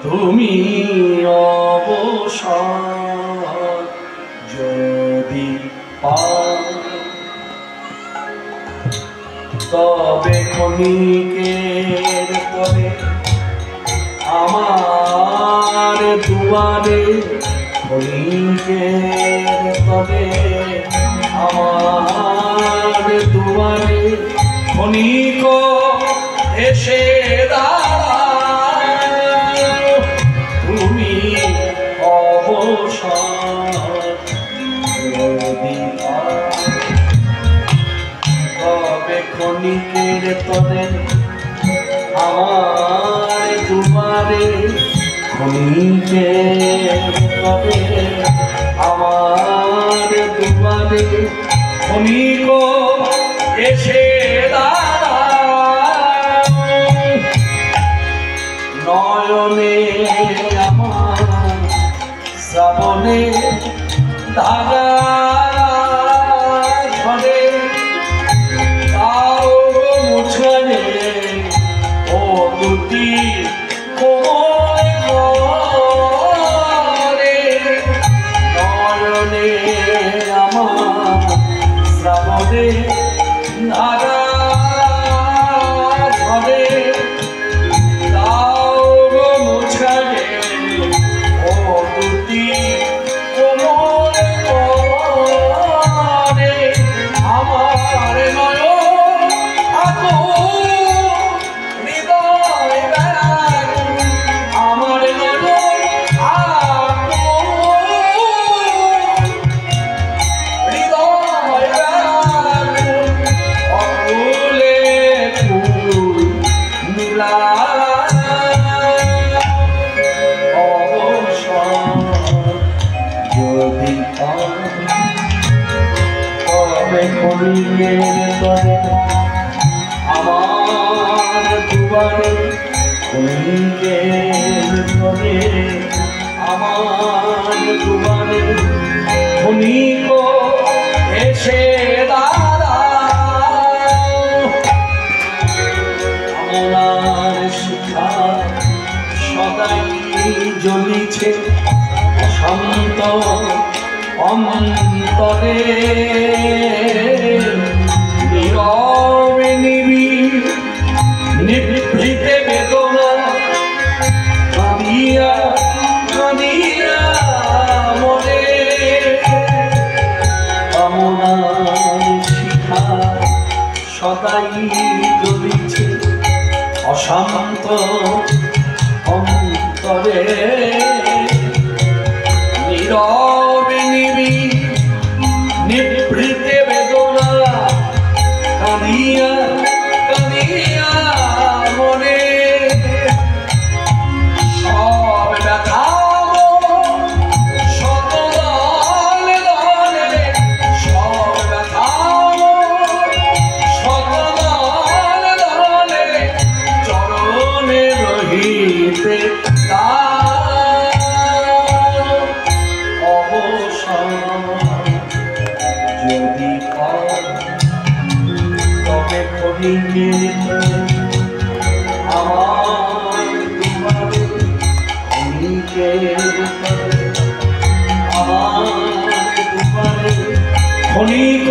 তুমি অবসর যদি পাও তবে ক্ষণিকের তরে আমার দুয়ারে, ক্ষণিকের তরে আমার দুয়ারে ক্ষণিক এসে তুমি অবসর যদি তবে ক্ষণিকের তরে আমার দুয়ারে, ক্ষণিকের তরে আমার দুয়ারে ক্ষণিক এসে নয়নে আমার শ্রাবণে ধারা ঝরে তাও মুছনে ও দুটি কোমরে নয়নে আমার শ্রাবণে ধারা ঝরে আমার দুয়ারে, ক্ষণিকের তরে আমার দুয়ারে ক্ষণিক এসে আমার শিখা সদাই জ্বলিছে শান্ত অন্তরে নীরবে নিভৃতে বেদনা কাঁদিয়া কাঁদিয়া মরে কামনার শিখা সদাই জ্বলিছে অশান্ত অন্তরে নীরবে নিভৃতে বেদনা কাঁদিয়া কাঁদিয়া মনে সব ব্যথা শত দলে দলে, সব ব্যথা শত দলে দলে চরণে রহিতে অবসর যদি তবে ক্ষণিকের আমার দুয়ারে, ক্ষণিকের আমার দুয়ারে ক্ষণিক